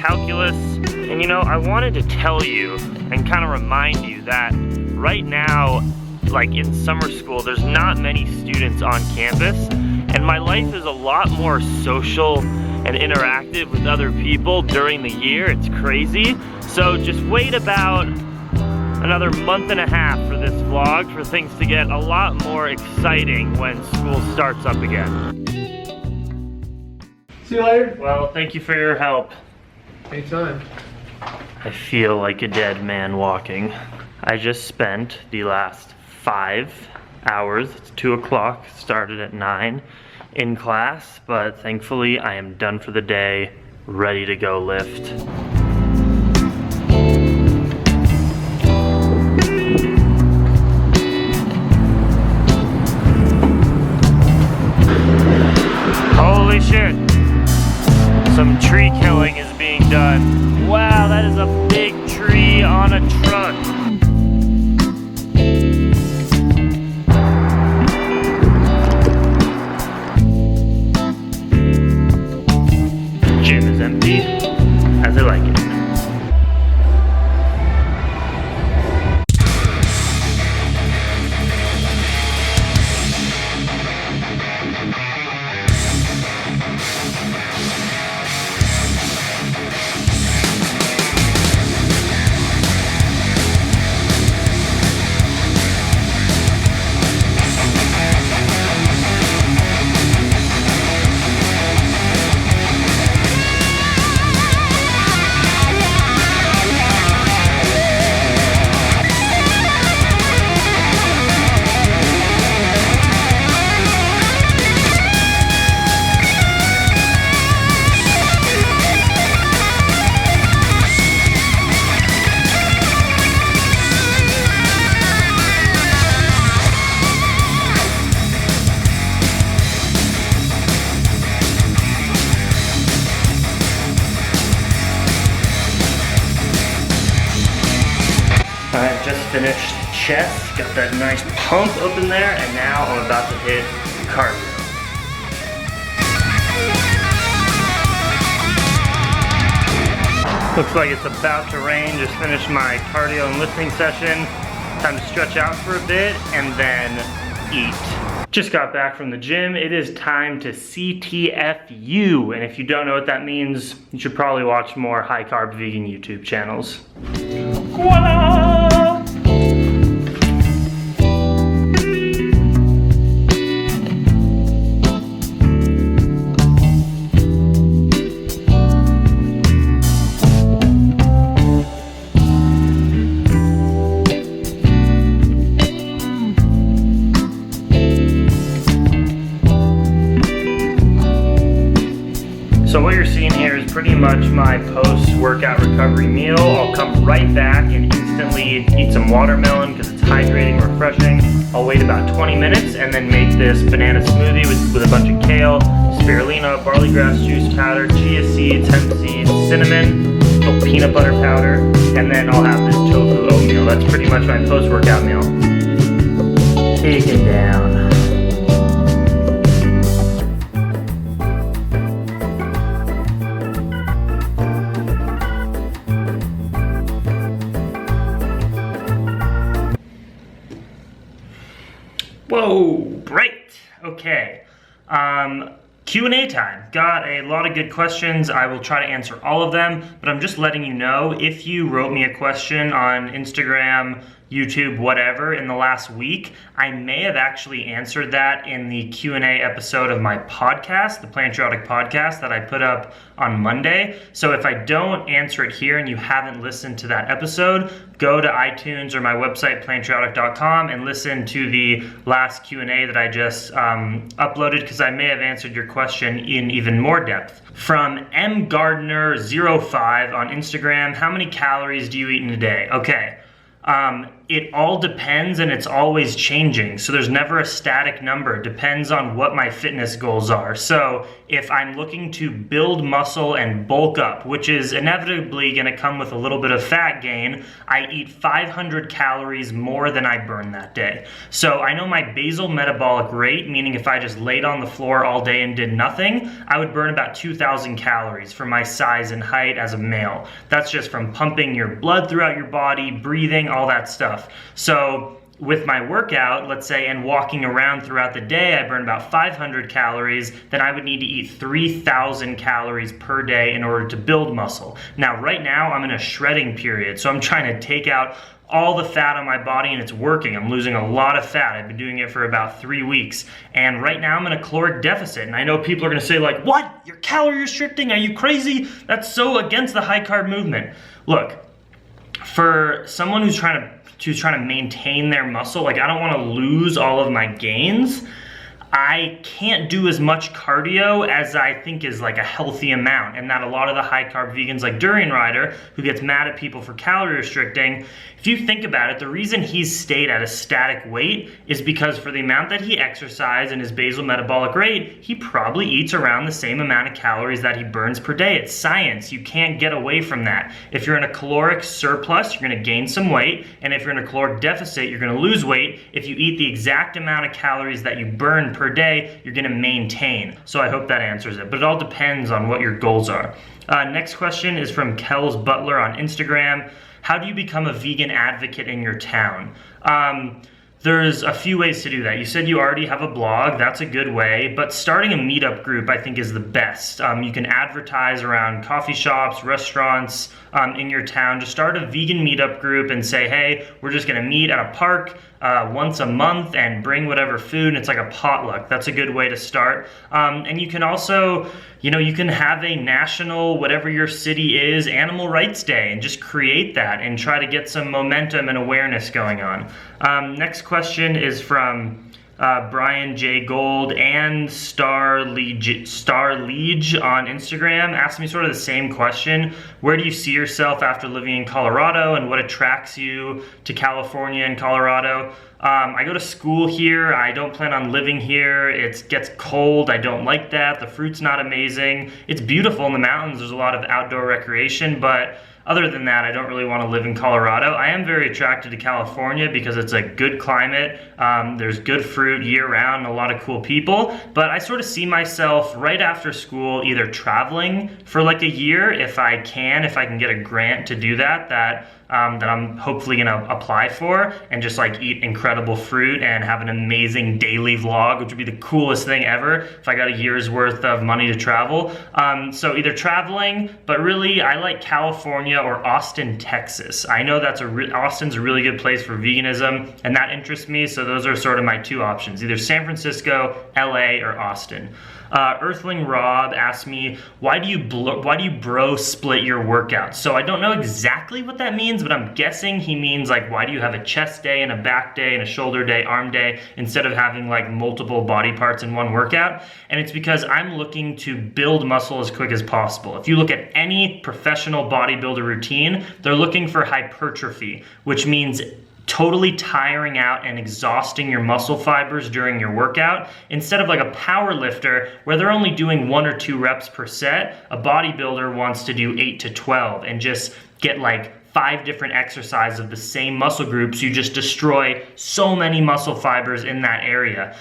calculus. And you know, I wanted to tell you and kind of remind you that right now, like in summer school, there's not many students on campus, and my life is a lot more social and interactive with other people during the year. It's crazy. So just wait about another month and a half for this vlog for things to get a lot more exciting when school starts up again. See you later. Well, thank you for your help. Anytime. I feel like a dead man walking. I just spent the last 5 hours, it's 2 o'clock, started at 9, in class, but thankfully I am done for the day, ready to go lift. Holy shit! Some tree killing is being done. Wow, that is a big tree on a truck. Gym is empty, as I like it. Alright, just finished chest, got that nice pump up in there, and now I'm about to hit cardio. Looks like it's about to rain, just finished my cardio and lifting session. Time to stretch out for a bit and then eat. Just got back from the gym. It is time to CTFU, and if you don't know what that means, you should probably watch more high-carb vegan YouTube channels. Voila! So what you're seeing here is pretty much my post-workout recovery meal. I'll come right back and instantly eat some watermelon because it's hydrating, refreshing. I'll wait about 20 minutes and then make this banana smoothie with a bunch of kale, spirulina, barley grass juice powder, chia seeds, hemp seeds, cinnamon, a little peanut butter powder, and then I'll have this tofu oatmeal. That's pretty much my post-workout meal. Take it down. Whoa, great. Okay. Q&A time. Got a lot of good questions. I will try to answer all of them, but I'm just letting you know, if you wrote me a question on Instagram, YouTube, whatever, in the last week, I may have actually answered that in the Q&A episode of my podcast, the Plantriotic Podcast, that I put up on Monday. So if I don't answer it here and you haven't listened to that episode, go to iTunes or my website, plantriotic.com, and listen to the last Q&A that I just uploaded, because I may have answered your question in even more depth. From mgardner05 on Instagram, how many calories do you eat in a day? Okay. It all depends, and it's always changing. So there's never a static number. It depends on what my fitness goals are. So if I'm looking to build muscle and bulk up, which is inevitably going to come with a little bit of fat gain, I eat 500 calories more than I burn that day. So I know my basal metabolic rate, meaning if I just laid on the floor all day and did nothing, I would burn about 2,000 calories for my size and height as a male. That's just from pumping your blood throughout your body, breathing, all that stuff. So with my workout, let's say, and walking around throughout the day, I burn about 500 calories, then I would need to eat 3,000 calories per day in order to build muscle. Now, right now, I'm in a shredding period, so I'm trying to take out all the fat on my body, and it's working. I'm losing a lot of fat. I've been doing it for about 3 weeks, and right now I'm in a caloric deficit. And I know people are gonna say like, what? You're calorie restricting? Are you crazy? That's so against the high carb movement. Look, for someone who's trying to maintain their muscle, like I don't want to lose all of my gains. I can't do as much cardio as I think is like a healthy amount, and that a lot of the high carb vegans like Durian Rider, who gets mad at people for calorie restricting, if you think about it, the reason he's stayed at a static weight is because for the amount that he exercises and his basal metabolic rate, he probably eats around the same amount of calories that he burns per day. It's science. You can't get away from that. If you're in a caloric surplus, you're going to gain some weight, and if you're in a caloric deficit, you're going to lose weight. If you eat the exact amount of calories that you burn per day, you're going to maintain. So I hope that answers it, but it all depends on what your goals are. Next question is from Kells Butler on Instagram. How do you become a vegan advocate in your town? There's a few ways to do that. You said you already have a blog. That's a good way, but starting a meetup group I think is the best. You can advertise around coffee shops, restaurants in your town. Just start a vegan meetup group and say, hey, we're just gonna meet at a park once a month and bring whatever food, and it's like a potluck. That's a good way to start. And you can also, you can have a national, whatever your city is, Animal Rights Day, and just create that and try to get some momentum and awareness going on. Next question is from Brian J. Gold and Star Liege on Instagram. Asked me sort of the same question. Where do you see yourself after living in Colorado, and what attracts you to California and Colorado? I go to school here. I don't plan on living here. It gets cold. I don't like that. The fruit's not amazing. It's beautiful in the mountains. There's a lot of outdoor recreation, but other than that, I don't really want to live in Colorado. I am very attracted to California because it's a good climate. There's good fruit year-round, and a lot of cool people. But I sort of see myself right after school either traveling for like a year if I can get a grant to do that I'm hopefully gonna apply for, and just like eat incredible fruit and have an amazing daily vlog, which would be the coolest thing ever if I got a year's worth of money to travel. So either traveling, but really I like California or Austin, Texas. I know Austin's a really good place for veganism, and that interests me, so those are sort of my two options, either San Francisco, LA, or Austin. Earthling Rob asked me, why do you bro split your workouts? So I don't know exactly what that means, but I'm guessing he means like, why do you have a chest day and a back day and a shoulder day, arm day, instead of having like multiple body parts in one workout? And it's because I'm looking to build muscle as quick as possible. If you look at any professional bodybuilder routine, they're looking for hypertrophy, which means totally tiring out and exhausting your muscle fibers during your workout. Instead of like a power lifter where they're only doing 1 or 2 reps per set, a bodybuilder wants to do 8 to 12 and just get like 5 different exercises of the same muscle groups. You just destroy so many muscle fibers in that area.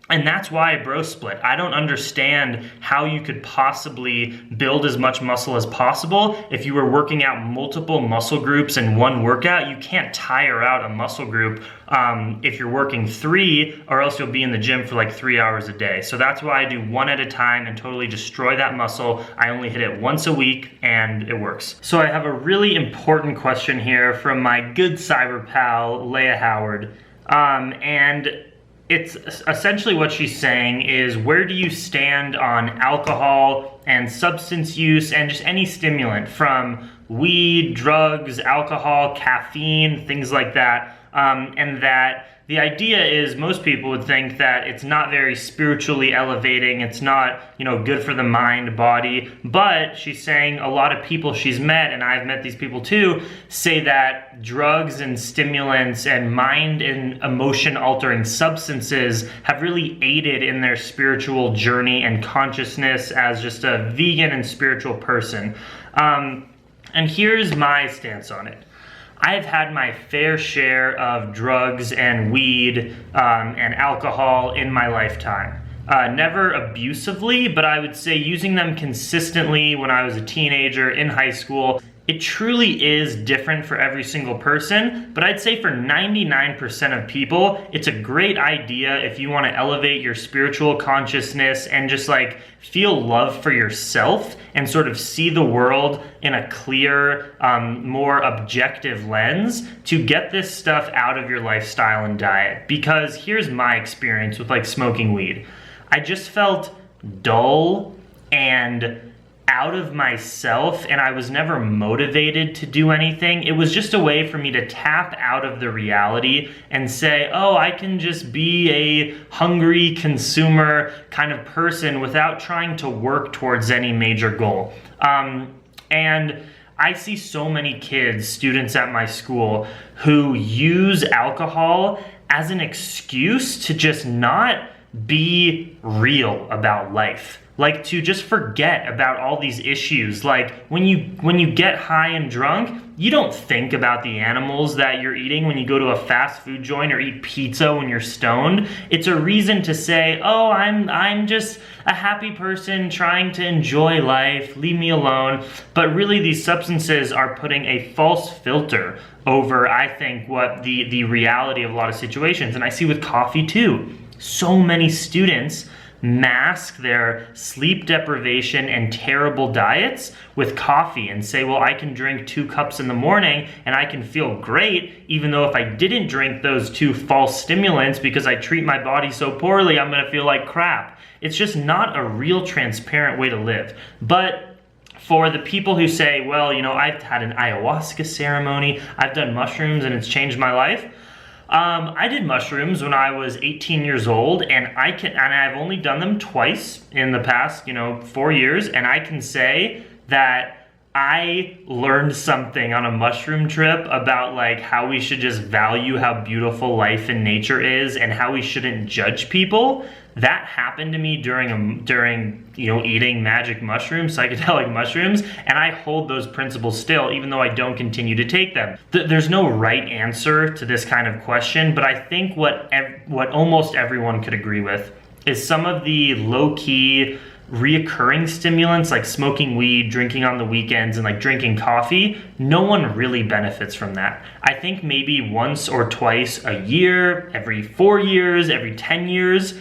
And that's why I bro split. I don't understand how you could possibly build as much muscle as possible if you were working out multiple muscle groups in one workout. You can't tire out a muscle group if you're working 3, or else you'll be in the gym for like 3 hours a day. So that's why I do 1 at a time and totally destroy that muscle. I only hit it once a week and it works. So I have a really important question here from my good cyber pal, Leah Howard. And it's essentially what she's saying is, where do you stand on alcohol and substance use and just any stimulant, from weed, drugs, alcohol, caffeine, things like that, and that the idea is most people would think that it's not very spiritually elevating, it's not, good for the mind, body, but she's saying a lot of people she's met, and I've met these people too, say that drugs and stimulants and mind and emotion altering substances have really aided in their spiritual journey and consciousness as just a vegan and spiritual person. And here's my stance on it. I've had my fair share of drugs and weed and alcohol in my lifetime. Never abusively, but I would say using them consistently when I was a teenager in high school. It truly is different for every single person, but I'd say for 99% of people, it's a great idea if you want to elevate your spiritual consciousness and just feel love for yourself and sort of see the world in a clear, more objective lens to get this stuff out of your lifestyle and diet. Because here's my experience with smoking weed. I just felt dull and out of myself, and I was never motivated to do anything. It was just a way for me to tap out of the reality and say, oh, I can just be a hungry consumer kind of person without trying to work towards any major goal. And I see so many kids, students at my school, who use alcohol as an excuse to just not be real about life. To just forget about all these issues. When you get high and drunk, you don't think about the animals that you're eating when you go to a fast food joint or eat pizza when you're stoned. It's a reason to say, oh, I'm just a happy person trying to enjoy life, leave me alone. But really these substances are putting a false filter over, I think, what the reality of a lot of situations. And I see with coffee too. So many students mask their sleep deprivation and terrible diets with coffee and say, well, I can drink 2 cups in the morning and I can feel great, even though if I didn't drink those 2 false stimulants because I treat my body so poorly, I'm gonna feel like crap. It's just not a real transparent way to live. But for the people who say, well, I've had an ayahuasca ceremony, I've done mushrooms and it's changed my life. I did mushrooms when I was 18 years old, and I've only done them twice in the past, 4 years, and I can say that I learned something on a mushroom trip about how we should just value how beautiful life and nature is and how we shouldn't judge people. That happened to me during eating magic mushrooms, psychedelic mushrooms, and I hold those principles still, even though I don't continue to take them. There's no right answer to this kind of question, but I think what almost everyone could agree with is some of the low-key reoccurring stimulants like smoking weed, drinking on the weekends, and drinking coffee. No one really benefits from that. I think maybe once or twice a year, every 4 years, every 10 years,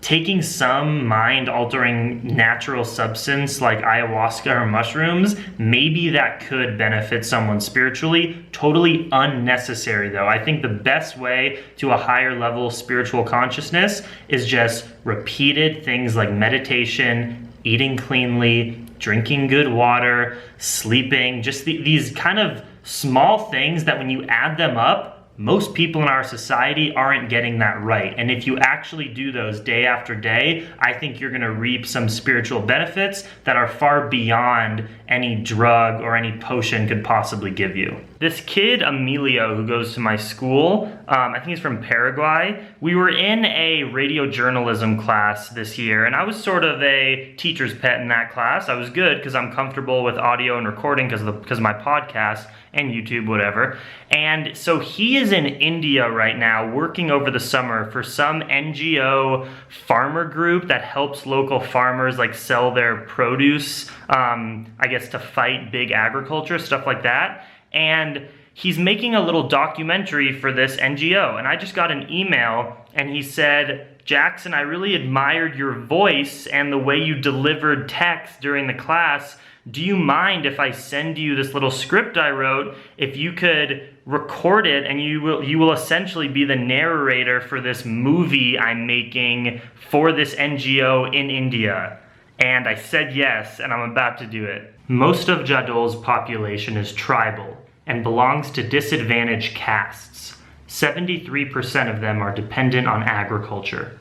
taking some mind-altering natural substance like ayahuasca or mushrooms, maybe that could benefit someone spiritually. Totally unnecessary though. I think the best way to a higher level of spiritual consciousness is just repeated things like meditation, eating cleanly, drinking good water, sleeping, just these kind of small things that when you add them up, most people in our society aren't getting that right. And if you actually do those day after day, I think you're gonna reap some spiritual benefits that are far beyond any drug or any potion could possibly give you. This kid, Emilio, who goes to my school, I think he's from Paraguay, we were in a radio journalism class this year, and I was sort of a teacher's pet in that class. I was good because I'm comfortable with audio and recording because of my podcast and YouTube, whatever. And so he is in India right now working over the summer for some NGO farmer group that helps local farmers sell their produce, I guess to fight big agriculture, stuff like that. And he's making a little documentary for this NGO. And I just got an email and he said, Jackson, I really admired your voice and the way you delivered text during the class. Do you mind if I send you this little script I wrote? If you could record it, and you will essentially be the narrator for this movie I'm making for this NGO in India. And I said yes, and I'm about to do it. Most of Jadol's population is tribal and belongs to disadvantaged castes. 73% of them are dependent on agriculture.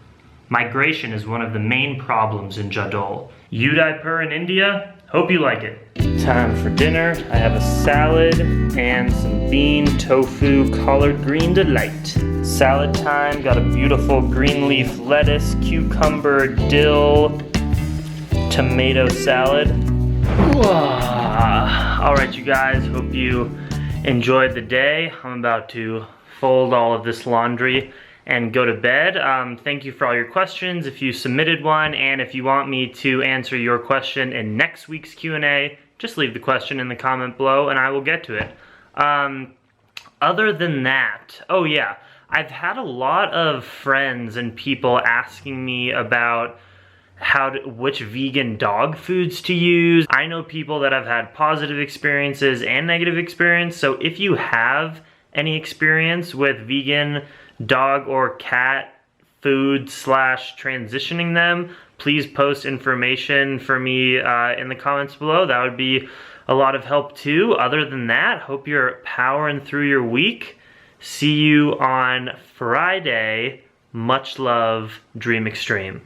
Migration is one of the main problems in Jadol. Udaipur in India? Hope you like it. Time for dinner. I have a salad and some bean, tofu, collard green delight. Salad time, got a beautiful green leaf lettuce, cucumber, dill, tomato salad. All right, you guys, hope you enjoyed the day. I'm about to fold all of this laundry and go to bed. Thank you for all your questions if you submitted one, and if you want me to answer your question in next week's Q&A, just leave the question in the comment below and I will get to it. Other than that, oh yeah, I've had a lot of friends and people asking me about which vegan dog foods to use. I know people that have had positive experiences and negative experience, so if you have any experience with vegan dog or cat food / transitioning them, please post information for me in the comments below. That would be a lot of help too. Other than that, hope you're powering through your week. See you on Friday. Much love, Dream Extreme.